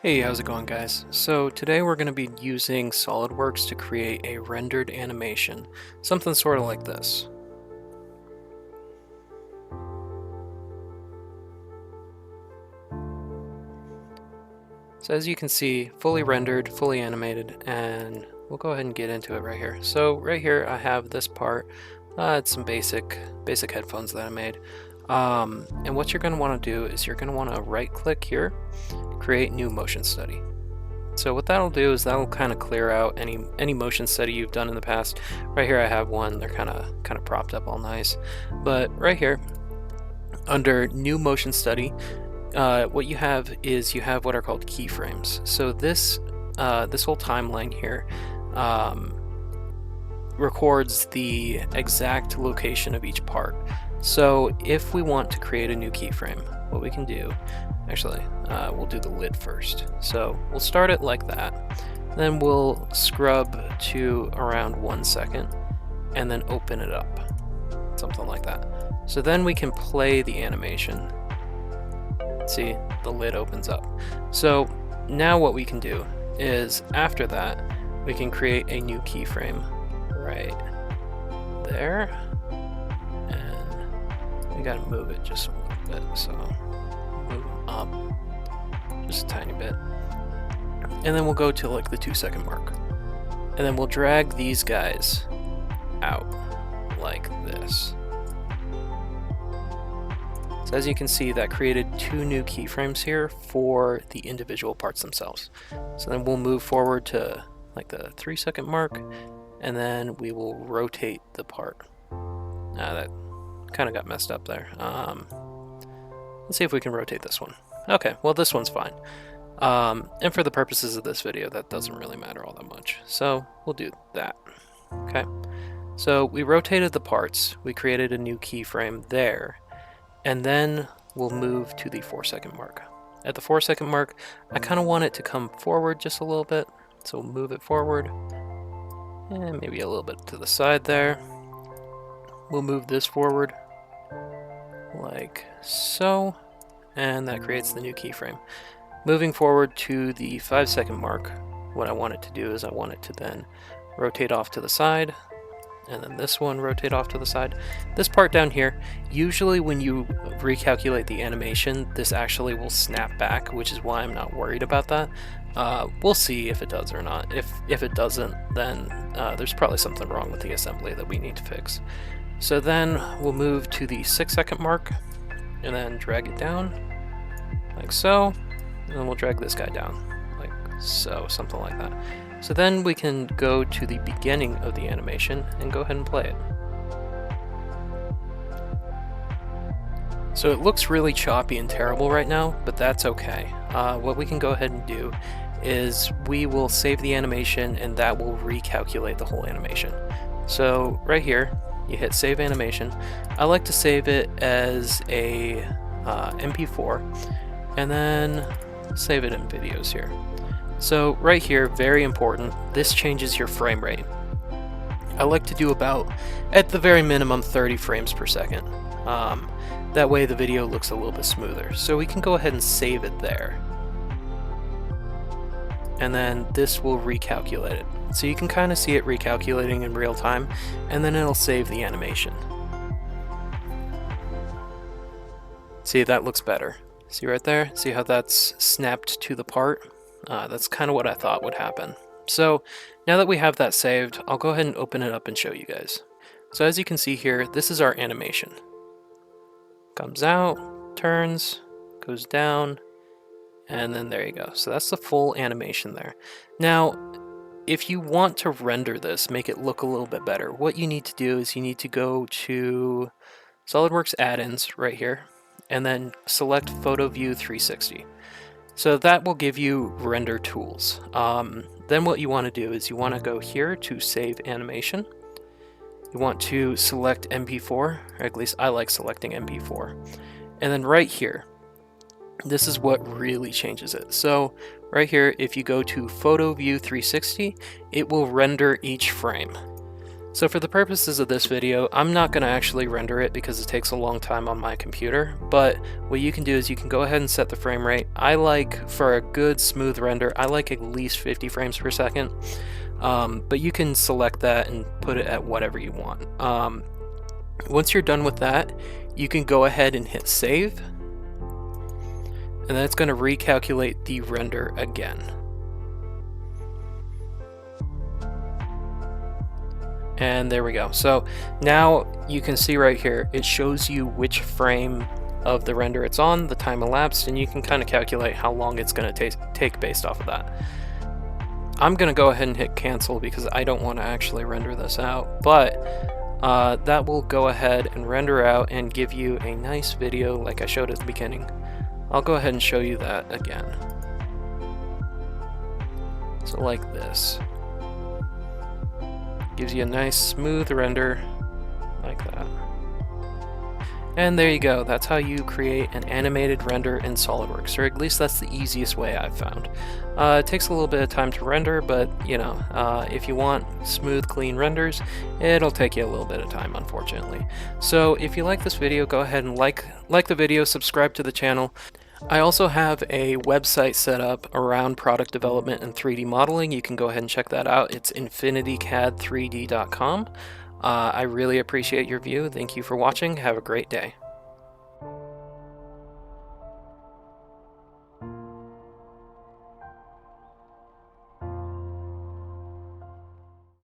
Hey, how's it going, guys? So today we're going to be using SolidWorks to create a rendered animation, something sort of like this. So as you can see, fully rendered, fully animated, and we'll go ahead and get into it right here. So right here I have this part. It's some basic headphones that I made. And what you're going to want to do is you're going to want to right click here, create new motion study. So what that'll do is that'll kind of clear out any motion study you've done in the past. Right here I have one, they're kind of propped up all nice. But right here, under new motion study, what you have is you have what are called keyframes. So this whole timeline here records the exact location of each part. So if we want to create a new keyframe, what we can do, actually, we'll do the lid first. So we'll start it like that. Then we'll scrub to around 1 second and then open it up, something like that. So then we can play the animation. See, the lid opens up. So now what we can do is after that, we can create a new keyframe right there. And we gotta move it just a little bit. So move them up just a tiny bit. And then we'll go to like the 2 second mark. And then we'll drag these guys out like this. So as you can see, that created 2 new keyframes here for the individual parts themselves. So then we'll move forward to like the 3 second mark, and then we will rotate the part. That kind of got messed up there. Let's see if we can rotate this one. Okay, well this one's fine. And for the purposes of this video, that doesn't really matter all that much. So we'll do that. Okay, so we rotated the parts, we created a new keyframe there, and then we'll move to the 4 second mark. At the 4 second mark, I kind of want it to come forward just a little bit, so we'll move it forward, and maybe a little bit to the side there. We'll move this forward, like so, and that creates the new keyframe. Moving forward to the 5 second mark, what I want it to do is I want it to then rotate off to the side, and then this one rotate off to the side. This part down here, usually when you recalculate the animation, this actually will snap back, which is why I'm not worried about that. We'll see if it does or not. If it doesn't, then there's probably something wrong with the assembly that we need to fix. So then we'll move to the 6 second mark, and then drag it down, like so, and then we'll drag this guy down, like so, something like that. So then we can go to the beginning of the animation and go ahead and play it. So it looks really choppy and terrible right now, but that's okay. What we can go ahead and do is we will save the animation, and that will recalculate the whole animation. So right here, you hit save animation. I like to save it as a MP4, and then save it in videos here. So right here, very important, this changes your frame rate. I like to do about, at the very minimum, 30 frames per second. That way the video looks a little bit smoother. So we can go ahead and save it there. And then this will recalculate it. So you can kind of see it recalculating in real time, and then it'll save the animation. See, that looks better. See right there? See how that's snapped to the part? That's kind of what I thought would happen. So now that we have that saved, I'll go ahead and open it up and show you guys. So as you can see here, this is our animation. Comes out, turns, goes down, and then there you go. So that's the full animation there. Now, if you want to render this, make it look a little bit better, what you need to do is you need to go to SolidWorks add-ins right here, and then select PhotoView 360. So that will give you render tools. Then what you want to do is you want to go here to save animation. You want to select MP4, or at least I like selecting MP4. And then right here, this is what really changes it. So right here, if you go to PhotoView 360, it will render each frame. So for the purposes of this video, I'm not going to actually render it because it takes a long time on my computer, but what you can do is you can go ahead and set the frame rate. I like, for a good smooth render, I like at least 50 frames per second, but you can select that and put it at whatever you want. Once you're done with that, you can go ahead and hit save, and then it's going to recalculate the render again. And there we go. So now you can see right here, it shows you which frame of the render it's on, the time elapsed, and you can kind of calculate how long it's going to take based off of that. I'm going to go ahead and hit cancel because I don't want to actually render this out, but that will go ahead and render out and give you a nice video like I showed at the beginning. I'll go ahead and show you that again. So like this. Gives you a nice smooth render like that. And there you go. That's how you create an animated render in SolidWorks, or at least that's the easiest way I've found. It takes a little bit of time to render, but you know, if you want smooth, clean renders, it'll take you a little bit of time, unfortunately. So if you like this video, go ahead and like the video, subscribe to the channel. I also have a website set up around product development and 3D modeling. You can go ahead and check that out. It's infinitycad3d.com. I really appreciate your view. Thank you for watching. Have a great day.